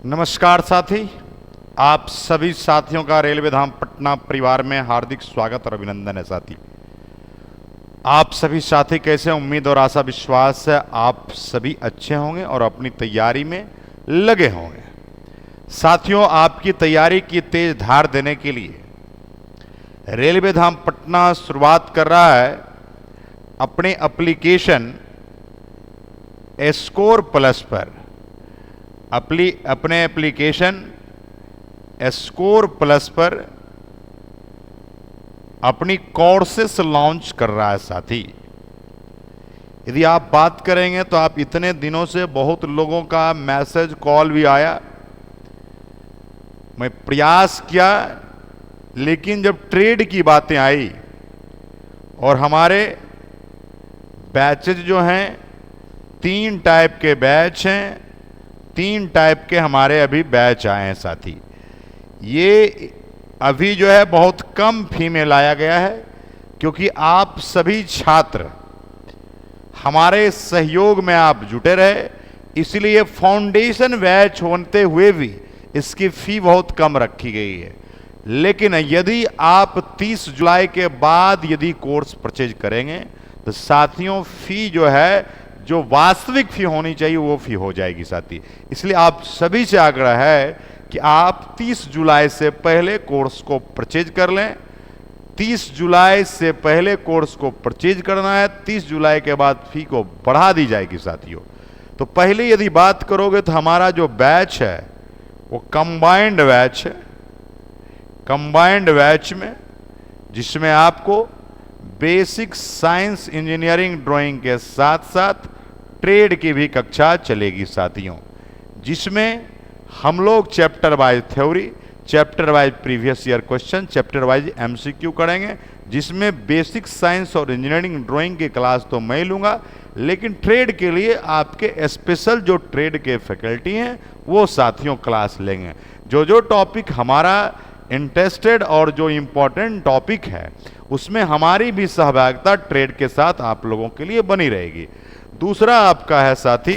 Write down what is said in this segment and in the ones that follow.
नमस्कार साथी, आप सभी साथियों का रेलवे धाम पटना परिवार में हार्दिक स्वागत और अभिनंदन है। साथी, आप सभी साथी कैसे? उम्मीद और आशा विश्वास है आप सभी अच्छे होंगे और अपनी तैयारी में लगे होंगे। साथियों, आपकी तैयारी की तेज धार देने के लिए रेलवे धाम पटना शुरुआत कर रहा है अपने एप्लीकेशन स्कोर प्लस पर। अपने एप्लीकेशन स्कोर प्लस पर अपनी कोर्सेस लॉन्च कर रहा है। साथी, यदि आप बात करेंगे तो आप इतने दिनों से बहुत लोगों का मैसेज कॉल भी आया, मैं प्रयास किया, लेकिन जब ट्रेड की बातें आई और हमारे बैचेज जो हैं, 3 टाइप के बैच हैं, 3 टाइप के हमारे अभी बैच आए हैं। साथी, ये अभी जो है बहुत कम फी में लाया गया है, क्योंकि आप सभी छात्र हमारे सहयोग में आप जुटे रहे, इसलिए फाउंडेशन बैच होते हुए भी इसकी फी बहुत कम रखी गई है। लेकिन यदि आप 30 जुलाई के बाद यदि कोर्स परचेज करेंगे तो साथियों फी जो है, जो वास्तविक फी होनी चाहिए वो फी हो जाएगी। साथी, इसलिए आप सभी से आग्रह है कि आप 30 जुलाई से पहले कोर्स को परचेज कर लें। 30 जुलाई से पहले कोर्स को परचेज करना है, 30 जुलाई के बाद फी को बढ़ा दी जाएगी। साथियों, तो पहले यदि बात करोगे तो हमारा जो बैच है वो कंबाइंड बैच है। कंबाइंड बैच में जिसमें आपको बेसिक साइंस इंजीनियरिंग ड्राइंग के साथ साथ ट्रेड की भी कक्षा चलेगी। साथियों, जिसमें हम लोग chapter wise theory, chapter wise previous year question, chapter wise MCQ करेंगे, जिसमें बेसिक साइंस और इंजीनियरिंग ड्राइंग की क्लास तो मैं लूँगा, लेकिन ट्रेड के लिए आपके स्पेशल जो ट्रेड के फैकल्टी हैं वो साथियों क्लास लेंगे। जो टॉपिक हमारा इंटरेस्टेड और जो इम्पोर्टेंट टॉपिक है उसमें हमारी भी सहभागिता ट्रेड के साथ आप लोगों के लिए बनी रहेगी। दूसरा आपका है साथी,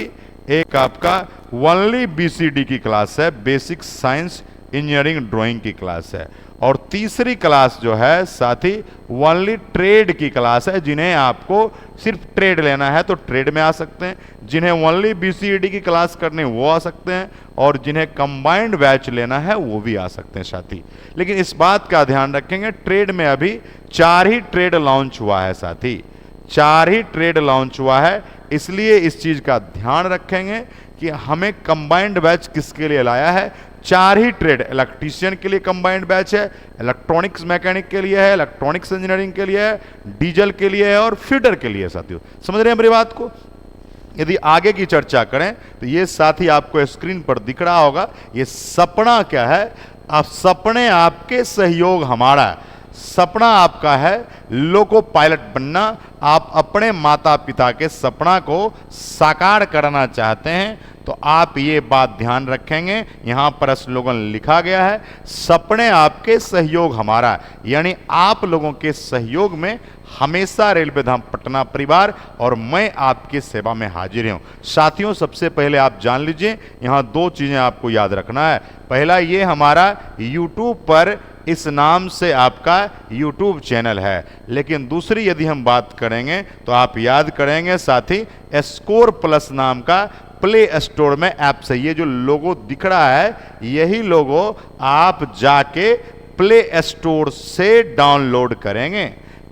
एक आपका ओनली बीसीडी की क्लास है, बेसिक साइंस इंजीनियरिंग ड्राइंग की क्लास है। और तीसरी क्लास जो है साथी ओनली ट्रेड की क्लास है। जिन्हें आपको सिर्फ ट्रेड लेना है तो ट्रेड में आ सकते हैं, जिन्हें ओनली बीसीडी की क्लास करनी वो आ सकते हैं, और जिन्हें कंबाइंड बैच लेना है वो भी आ सकते हैं। साथी, लेकिन इस बात का ध्यान रखेंगे, ट्रेड में अभी 4 ही ट्रेड लॉन्च हुआ है। साथी, 4 ही ट्रेड लॉन्च हुआ है, इसलिए इस चीज का ध्यान रखेंगे कि हमें कंबाइंड बैच किसके लिए लाया है। 4 ही ट्रेड, इलेक्ट्रीशियन के लिए कंबाइंड बैच है, इलेक्ट्रॉनिक्स मैकेनिक के लिए है, इलेक्ट्रॉनिक्स इंजीनियरिंग के लिए है, डीजल के लिए है और फीडर के लिए। साथियों, समझ रहे हैं मेरी बात को? यदि आगे की चर्चा करें तो ये साथी आपको स्क्रीन पर दिख रहा होगा, ये सपना क्या है? आप सपने आपके सहयोग हमारा है। सपना आपका है लोको पायलट बनना। आप अपने माता पिता के सपना को साकार करना चाहते हैं तो आप ये बात ध्यान रखेंगे, यहाँ पर स्लोगन लिखा गया है, सपने आपके सहयोग हमारा, यानी आप लोगों के सहयोग में हमेशा रेलवे धाम पटना परिवार और मैं आपकी सेवा में हाजिर हूँ। साथियों, सबसे पहले आप जान लीजिए, यहाँ 2 चीज़ें आपको याद रखना है। पहला, ये हमारा YouTube पर इस नाम से आपका YouTube चैनल है, लेकिन दूसरी यदि हम बात करेंगे तो आप याद करेंगे साथी, स्कोर प्लस नाम का प्ले स्टोर में ऐप से ये जो लोगो दिख रहा है, यही लोगो आप जाके प्ले स्टोर से डाउनलोड करेंगे।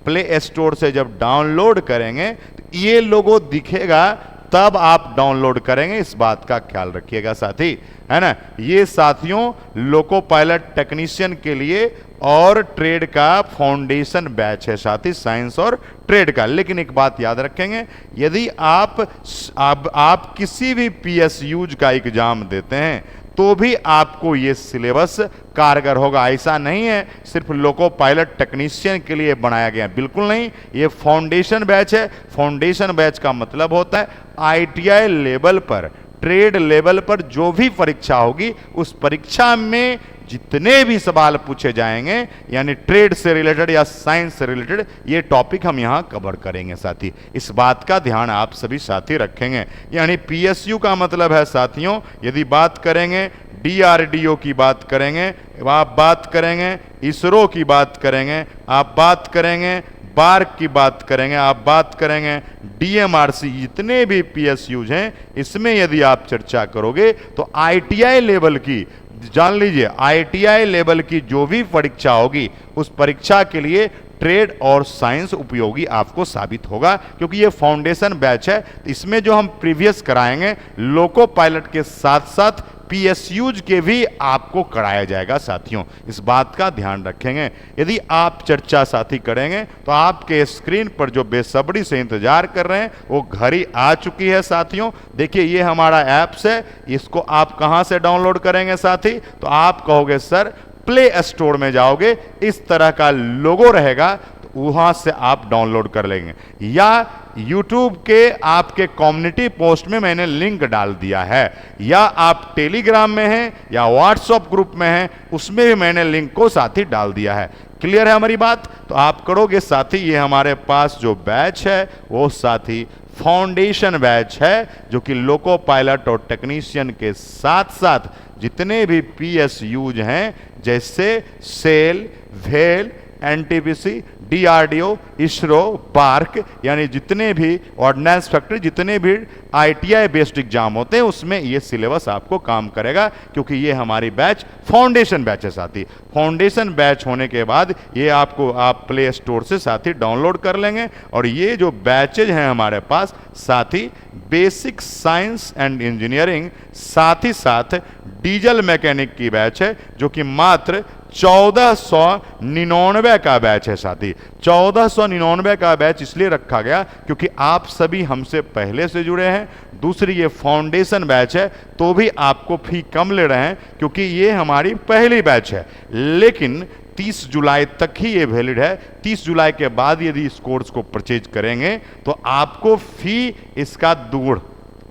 प्ले स्टोर से जब डाउनलोड करेंगे तो ये लोगो दिखेगा, तब आप डाउनलोड करेंगे, इस बात का ख्याल रखिएगा साथी, है ना। ये साथियों लोको पायलट टेक्नीशियन के लिए और ट्रेड का फाउंडेशन बैच है साथी, साइंस और ट्रेड का। लेकिन एक बात याद रखेंगे, यदि आप किसी भी पीएसयूज का एग्जाम देते हैं तो भी आपको ये सिलेबस कारगर होगा। ऐसा नहीं है सिर्फ लोको पायलट टेक्नीशियन के लिए बनाया गया, बिल्कुल नहीं। ये फाउंडेशन बैच है। फाउंडेशन बैच का मतलब होता है आईटीआई लेवल पर ट्रेड लेवल पर जो भी परीक्षा होगी उस परीक्षा में जितने भी सवाल पूछे जाएंगे यानी ट्रेड से रिलेटेड या साइंस से रिलेटेड ये टॉपिक हम यहाँ कवर करेंगे साथी। इस बात का ध्यान आप सभी साथी रखेंगे। यानी पीएसयू का मतलब है साथियों, यदि बात करेंगे डीआरडीओ की बात करेंगे, आप बात करेंगे इसरो की बात करेंगे, आप बात करेंगे बार्क की बात करेंगे, आप बात करेंगे डीएमआरसी, जितने भी पीएसयूज हैं इसमें यदि आप चर्चा करोगे तो आईटीआई लेवल की, जान लीजिए आईटीआई लेवल की जो भी परीक्षा होगी उस परीक्षा के लिए ट्रेड और साइंस उपयोगी आपको साबित होगा, क्योंकि ये फाउंडेशन बैच है। इसमें जो हम प्रीवियस कराएंगे लोको पायलट के साथ साथ पीएसयूज के भी आपको कराया जाएगा साथियों, इस बात का ध्यान रखेंगे। यदि आप चर्चा साथी करेंगे तो आपके स्क्रीन पर जो बेसब्री से इंतजार कर रहे हैं वो घड़ी आ चुकी है साथियों। देखिए ये हमारा ऐप्स है, इसको आप कहां से डाउनलोड करेंगे साथी, तो आप कहोगे सर प्ले स्टोर में जाओगे, इस तरह का लोगो रहेगा तो वहां से आप डाउनलोड कर लेंगे, या YouTube के आपके कम्युनिटी पोस्ट में मैंने लिंक डाल दिया है, या आप टेलीग्राम में हैं या व्हाट्सएप ग्रुप में हैं उसमें भी मैंने लिंक को साथी डाल दिया है। क्लियर है हमारी बात? तो आप करोगे साथी, ये हमारे पास जो बैच है वो साथी फाउंडेशन बैच है, जो कि लोको पायलट और टेक्नीशियन के साथ साथ जितने भी पीएसयूज हैं जैसे सेल, भेल, एनटीपीसी, डीआरडीओ, इसरो, बार्क, यानी जितने भी ऑर्डिनेंस फैक्ट्री, जितने भी आईटीआई बेस्ड एग्जाम होते हैं उसमें ये सिलेबस आपको काम करेगा, क्योंकि ये हमारी बैच फाउंडेशन बैच है साथी। फाउंडेशन बैच होने के बाद ये आपको आप प्ले स्टोर से साथी डाउनलोड कर लेंगे। और ये जो बैचेज हैं हमारे पास साथी, बेसिक साइंस एंड इंजीनियरिंग, साथ ही साथ डीजल मैकेनिक की बैच है जो कि मात्र 1499 का बैच है साथी। 1499 का बैच इसलिए रखा गया क्योंकि आप सभी हमसे पहले से जुड़े हैं, दूसरी ये फाउंडेशन बैच है तो भी आपको फी कम ले रहे हैं क्योंकि ये हमारी पहली बैच है, लेकिन 30 जुलाई तक ही ये वैलिड है। 30 जुलाई के बाद यदि इस कोर्स को परचेज करेंगे तो आपको फी इसका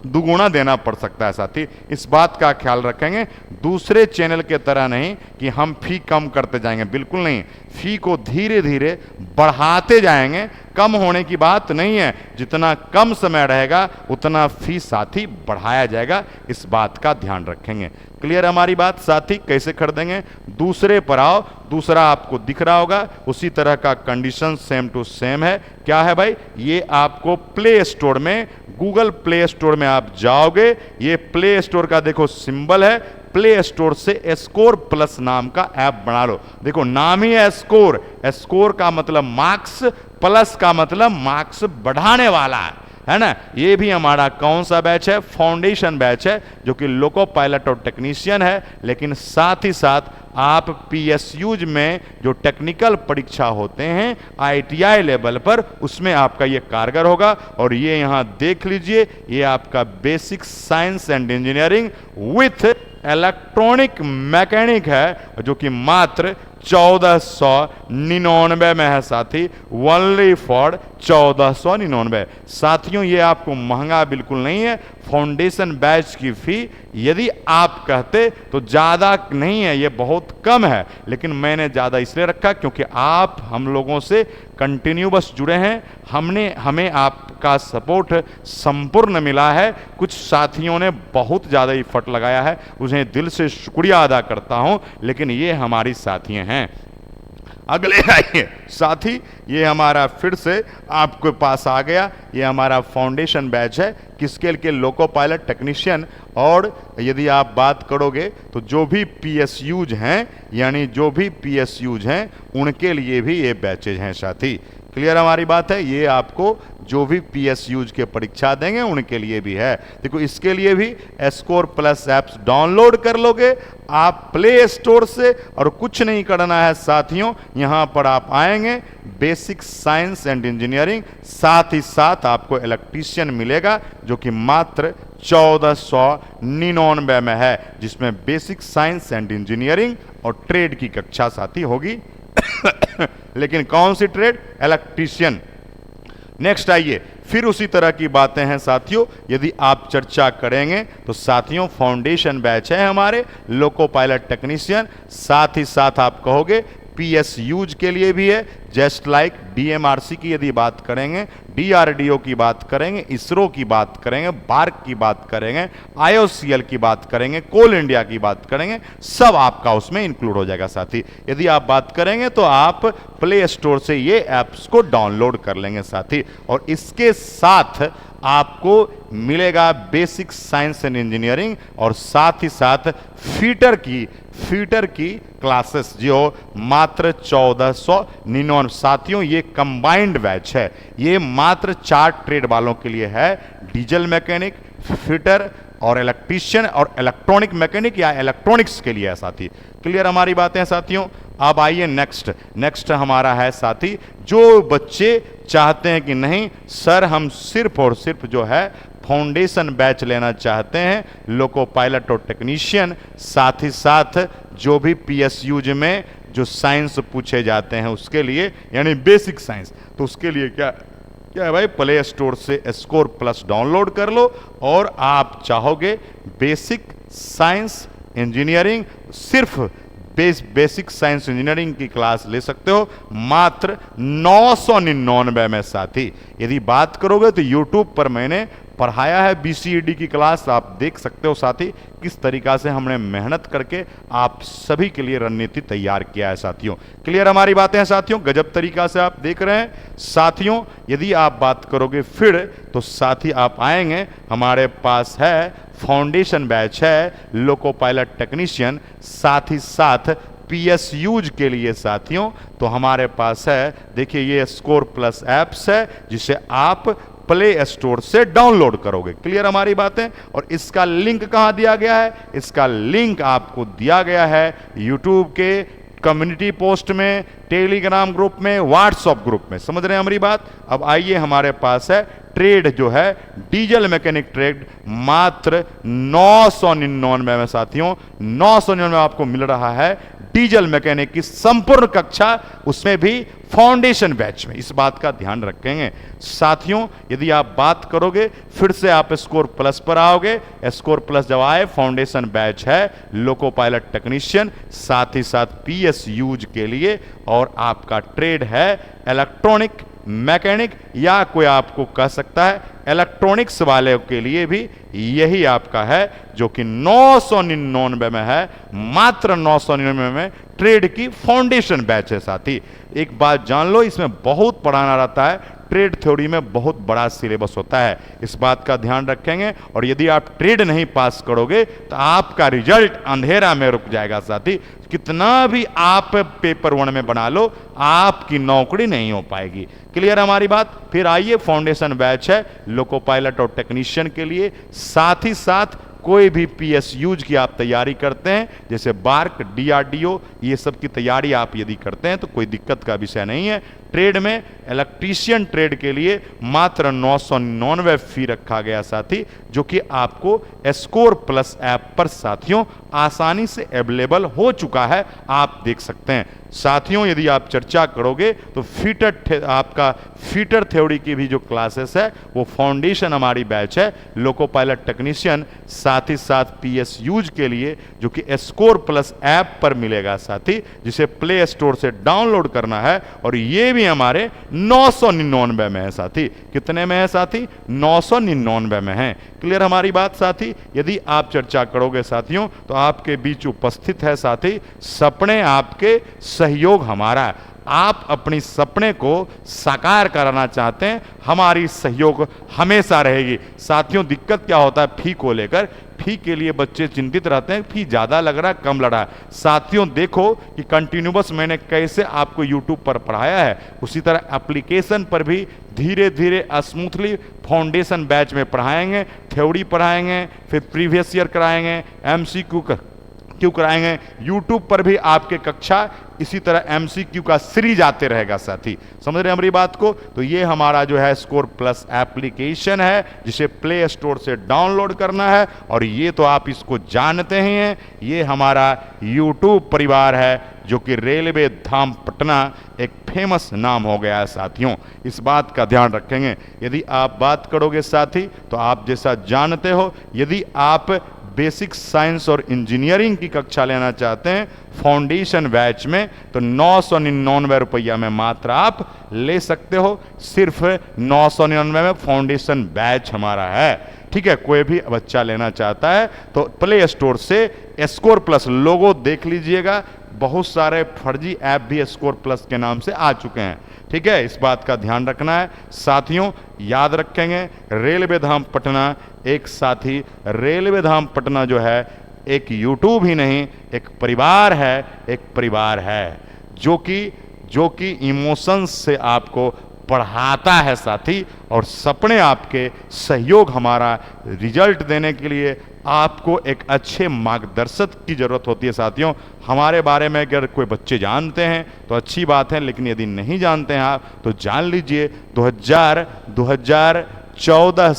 दुगुना देना पड़ सकता है साथी, इस बात का ख्याल रखेंगे। दूसरे चैनल के तरह नहीं कि हम फी कम करते जाएंगे, बिल्कुल नहीं, फी को धीरे धीरे बढ़ाते जाएंगे, कम होने की बात नहीं है। जितना कम समय रहेगा उतना फी साथी बढ़ाया जाएगा, इस बात का ध्यान रखेंगे। क्लियर हमारी बात साथी? कैसे खरीदेंगे? दूसरे पर आओ, दूसरा आपको दिख रहा होगा, उसी तरह का कंडीशन सेम टू सेम है। क्या है भाई? ये आपको प्ले स्टोर में, गूगल प्ले स्टोर में आप जाओगे, ये प्ले स्टोर का देखो सिंबल है, प्ले स्टोर से स्कोर प्लस नाम का ऐप बना लो। देखो नाम ही है स्कोर, स्कोर का मतलब मार्क्स, प्लस का मतलब मार्क्स बढ़ाने वाला है ना। ये भी हमारा कौन सा बैच है? फाउंडेशन बैच है, जो कि लोको पायलट और टेक्नीशियन है, लेकिन साथ ही साथ आप पीएसयूज में जो टेक्निकल परीक्षा होते हैं आईटीआई लेवल पर, उसमें आपका ये कारगर होगा। और ये यहाँ देख लीजिए, ये आपका basic science and engineering with electronic mechanic है, जो कि मात्र 1499 में है साथी, ओनली फॉर 1499। साथियों ये आपको महंगा बिल्कुल नहीं है। फाउंडेशन बैच की फी यदि आप कहते तो ज़्यादा नहीं है, ये बहुत कम है, लेकिन मैंने ज़्यादा इसलिए रखा क्योंकि आप हम लोगों से कंटिन्यूअस जुड़े हैं, हमें आपका सपोर्ट संपूर्ण मिला है। कुछ साथियों ने बहुत ज़्यादा एफर्ट लगाया है, उन्हें दिल से शुक्रिया अदा करता हूं, लेकिन ये हमारी साथी हैं। अगले आइए साथी, ये हमारा फिर से आपके पास आ गया, ये हमारा फाउंडेशन बैच है, किसके लिए? Loco pilot technician. और यदि आप बात करोगे तो जो भी पीएसयूज हैं, यानी जो भी पीएसयूज हैं उनके लिए भी ये बैचेज हैं साथी। क्लियर हमारी बात है? ये आपको जो भी पीएसयूज के परीक्षा देंगे उनके लिए भी है। देखो इसके लिए भी स्कोर प्लस ऐप्स डाउनलोड कर लोगे आप प्ले स्टोर से, और कुछ नहीं करना है साथियों, यहाँ पर आप आएंगे, बेसिक साइंस एंड इंजीनियरिंग, साथ ही साथ आपको इलेक्ट्रीशियन मिलेगा जो कि मात्र 1499 में है, जिसमें बेसिक साइंस एंड इंजीनियरिंग और ट्रेड की कक्षा साथी होगी। लेकिन कौन सी ट्रेड? इलेक्ट्रीशियन। नेक्स्ट आइए, फिर उसी तरह की बातें हैं साथियों, यदि आप चर्चा करेंगे तो साथियों फाउंडेशन बैच है हमारे लोको पायलट टेक्नीशियन, साथ ही साथ आप कहोगे PSUs के लिए भी है, जस्ट लाइक DMRC की यदि बात करेंगे, DRDO की बात करेंगे, इसरो की बात करेंगे, बार्क की बात करेंगे, IOCL की बात करेंगे, कोल इंडिया की बात करेंगे, सब आपका उसमें इंक्लूड हो जाएगा साथी। यदि आप बात करेंगे तो आप प्ले स्टोर से ये ऐप्स को डाउनलोड कर लेंगे साथी, और इसके साथ आपको मिलेगा बेसिक साइंस एंड इंजीनियरिंग और साथ ही साथ फीटर की क्लासेस जो मात्र 1499। साथियों ये कंबाइंड बैच है, ये मात्र 4 ट्रेड वालों के लिए है, डीजल मैकेनिक, फिटर और इलेक्ट्रीशियन और इलेक्ट्रॉनिक मैकेनिक या इलेक्ट्रॉनिक्स के लिए है साथी। क्लियर हमारी बातें साथियों। अब आइए नेक्स्ट हमारा है साथी, जो बच्चे चाहते हैं कि नहीं सर हम सिर्फ और सिर्फ जो है फाउंडेशन बैच लेना चाहते हैं, लोको पायलट और टेक्नीशियन, साथ ही साथ जो भी PSUs में जो साइंस पूछे जाते हैं उसके लिए, यानी बेसिक साइंस, तो उसके लिए क्या है भाई, प्ले स्टोर से स्कोर प्लस डाउनलोड कर लो और आप चाहोगे बेसिक साइंस इंजीनियरिंग, सिर्फ बेसिक साइंस इंजीनियरिंग की क्लास ले सकते हो मात्र 999 में साथी। यदि बात करोगे तो YouTube पर मैंने पढ़ाया है BCED की क्लास, आप देख सकते हो साथी किस तरीका से हमने मेहनत करके आप सभी के लिए रणनीति तैयार किया है साथियों। क्लियर हमारी बातें हैं साथियों, गजब तरीका से आप देख रहे हैं साथियों। यदि आप बात करोगे फिर तो साथी आप आएंगे, हमारे पास है फाउंडेशन बैच है लोको पायलट टेक्नीशियन, साथ ही साथ PSUs के लिए साथियों तो हमारे पास है, देखिए ये स्कोर प्लस ऐप्स है जिसे आप प्ले स्टोर से डाउनलोड करोगे। क्लियर हमारी बातें। और इसका लिंक कहां दिया गया है, इसका लिंक आपको दिया गया है YouTube के कम्युनिटी पोस्ट में, टेलीग्राम ग्रुप में, व्हाट्सएप ग्रुप में। समझ रहे हैं हमारी बात। अब आइए हमारे पास है ट्रेड जो है डीजल मैकेनिक ट्रेड मात्र 999 में साथियों, 999 में आपको मिल रहा है डीजल मैकेनिक की संपूर्ण कक्षा, उसमें भी फाउंडेशन बैच में। इस बात का ध्यान रखेंगे साथियों। यदि आप बात करोगे फिर से आप स्कोर प्लस पर आओगे, स्कोर प्लस जब आए फाउंडेशन बैच है लोको पायलट टेक्नीशियन, साथ ही साथ PSUs के लिए, और आपका ट्रेड है इलेक्ट्रॉनिक मैकेनिक या कोई आपको कह सकता है इलेक्ट्रॉनिक्स वाले के लिए भी यही आपका है, जो कि 999 में है, मात्र 999 में ट्रेड की फाउंडेशन बैच है साथी। एक बात जान लो, इसमें बहुत पढ़ाना रहता है, ट्रेड थ्योरी में बहुत बड़ा सिलेबस होता है, इस बात का ध्यान रखेंगे। और यदि आप ट्रेड नहीं पास करोगे तो आपका रिजल्ट अंधेरा में रुक जाएगा साथी। कितना भी आप पेपर 1 में बना लो, आपकी नौकरी नहीं हो पाएगी। क्लियर हमारी बात। फिर आइए फाउंडेशन बैच है लोको पायलट और टेक्नीशियन के लिए, साथ ही साथ कोई भी PSUs की आप तैयारी करते हैं, जैसे बार्क, DRDO, ये सब की तैयारी आप यदि करते हैं तो कोई दिक्कत का विषय नहीं है। ट्रेड में इलेक्ट्रीशियन ट्रेड के लिए मात्र 999 फी रखा गया साथी, जो कि आपको स्कोर प्लस ऐप पर साथियों आसानी से अवेलेबल हो चुका है, आप देख सकते हैं साथियों। यदि आप चर्चा करोगे तो आपका फीटर थ्योरी की भी जो क्लासेस है वो फाउंडेशन हमारी बैच है लोको पायलट टेक्नीशियन, साथ ही साथ PSUs के लिए जो कि स्कोर प्लस ऐप पर मिलेगा साथी, जिसे प्ले स्टोर से डाउनलोड करना है, और ये भी हमारे 999 में है साथी। कितने में है साथी? 999 में है। क्लियर हमारी बात साथी। यदि आप चर्चा करोगे साथियों तो आपके बीच उपस्थित है साथी सपने आपके, सहयोग हमारा। आप अपनी सपने को साकार कराना चाहते हैं, हमारी सहयोग हमेशा रहेगी साथियों। दिक्कत क्या होता है फी को लेकर, फी के लिए बच्चे चिंतित रहते हैं, फी ज़्यादा लग रहा है, कम लग रहा है। साथियों देखो कि कंटिन्यूअस मैंने कैसे आपको YouTube पर पढ़ाया है, उसी तरह एप्लीकेशन पर भी धीरे धीरे स्मूथली फाउंडेशन बैच में पढ़ाएंगे, थ्योरी पढ़ाएंगे, फिर प्रीवियस ईयर कराएंगे, MCQ कराएंगे। YouTube पर भी आपके कक्षा इसी तरह MCQ का सीरीज आते रहेगा साथी। समझ रहे हैं हमारी बात को। तो ये हमारा जो है स्कोर प्लस एप्लीकेशन है, जिसे प्ले स्टोर से डाउनलोड करना है, और ये तो आप इसको जानते ही हैं, ये हमारा YouTube परिवार है जो कि रेलवे धाम पटना एक फेमस नाम हो गया है साथियों। इस बात का ध्यान रखेंगे। यदि आप बात करोगे साथी, तो आप जैसा जानते हो, यदि आप बेसिक साइंस और इंजीनियरिंग की कक्षा लेना चाहते हैं फाउंडेशन बैच में, तो 999 रुपया में मात्र आप ले सकते हो। सिर्फ 999 में फाउंडेशन बैच हमारा है, ठीक है। कोई भी बच्चा लेना चाहता है तो प्ले स्टोर से स्कोर प्लस लोगो देख लीजिएगा। बहुत सारे फर्जी ऐप भी स्कोर प्लस के नाम से आ चुके हैं, ठीक है। इस बात का ध्यान रखना है साथियों। याद रखेंगे रेलवे धाम पटना एक साथी, रेलवे धाम पटना जो है एक यूट्यूब ही नहीं, एक परिवार है, एक परिवार है जो कि इमोशंस से आपको पढ़ाता है साथी। और सपने आपके सहयोग हमारा रिजल्ट देने के लिए आपको एक अच्छे मार्गदर्शक की ज़रूरत होती है साथियों। हमारे बारे में अगर कोई बच्चे जानते हैं तो अच्छी बात है, लेकिन यदि नहीं जानते हैं आप तो जान लीजिए 2014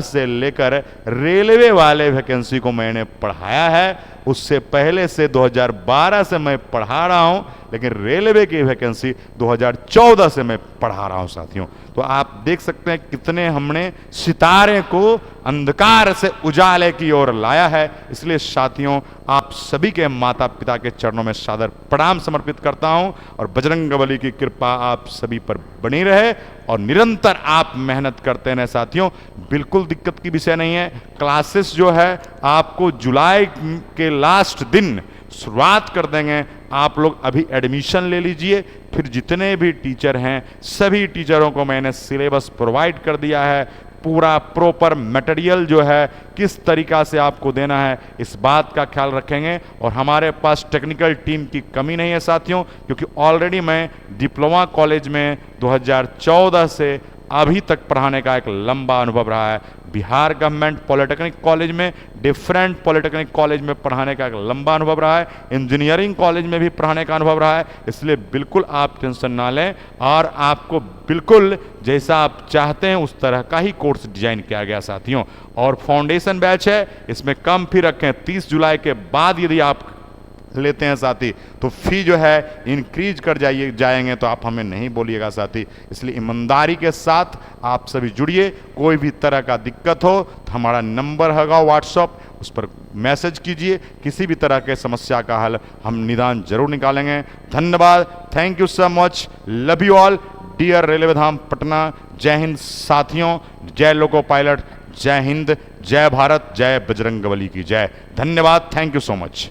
से लेकर रेलवे वाले वैकेंसी को मैंने पढ़ाया है। उससे पहले से 2012 से मैं पढ़ा रहा हूं, लेकिन रेलवे की वैकेंसी 2014 से मैं पढ़ा रहा हूं साथियों। तो आप देख सकते हैं कितने हमने सितारे को अंधकार से उजाले की ओर लाया है। इसलिए साथियों, आप सभी के माता पिता के चरणों में सादर प्रणाम समर्पित करता हूं और बजरंगबली की कृपा आप सभी पर बनी रहे और निरंतर आप मेहनत करते रहें साथियों। बिल्कुल दिक्कत की विषय नहीं है। क्लासेस जो है आपको जुलाई के लास्ट दिन शुरुआत कर देंगे। आप लोग अभी एडमिशन ले लीजिए। फिर जितने भी टीचर हैं सभी टीचरों को मैंने सिलेबस प्रोवाइड कर दिया है। पूरा प्रॉपर मटेरियल जो है किस तरीका से आपको देना है इस बात का ख्याल रखेंगे। और हमारे पास टेक्निकल टीम की कमी नहीं है साथियों, क्योंकि ऑलरेडी मैं डिप्लोमा कॉलेज में 2014 से अभी तक पढ़ाने का एक लंबा अनुभव रहा है। बिहार गवर्नमेंट पॉलिटेक्निक कॉलेज में, डिफरेंट पॉलिटेक्निक कॉलेज में पढ़ाने का एक लंबा अनुभव रहा है। इंजीनियरिंग कॉलेज में भी पढ़ाने का अनुभव रहा है। इसलिए बिल्कुल आप टेंशन ना लें और आपको बिल्कुल जैसा आप चाहते हैं उस तरह का ही कोर्स डिजाइन किया गया साथियों। और फाउंडेशन बैच है, इसमें कम फी रखें। 30 जुलाई के बाद यदि आप लेते हैं साथी तो फी जो है इंक्रीज कर जाएंगे तो आप हमें नहीं बोलिएगा साथी। इसलिए ईमानदारी के साथ आप सभी जुड़िए। कोई भी तरह का दिक्कत हो तो हमारा नंबर होगा व्हाट्सअप, उस पर मैसेज कीजिए। किसी भी तरह के समस्या का हल हम निदान जरूर निकालेंगे। धन्यवाद। Thank you so much. Love you all dear railway Dham Patna. जय हिंद साथियों। जय लोको पायलट। जय हिंद, जय भारत, जय बजरंगबली की जय। धन्यवाद। Thank you so much.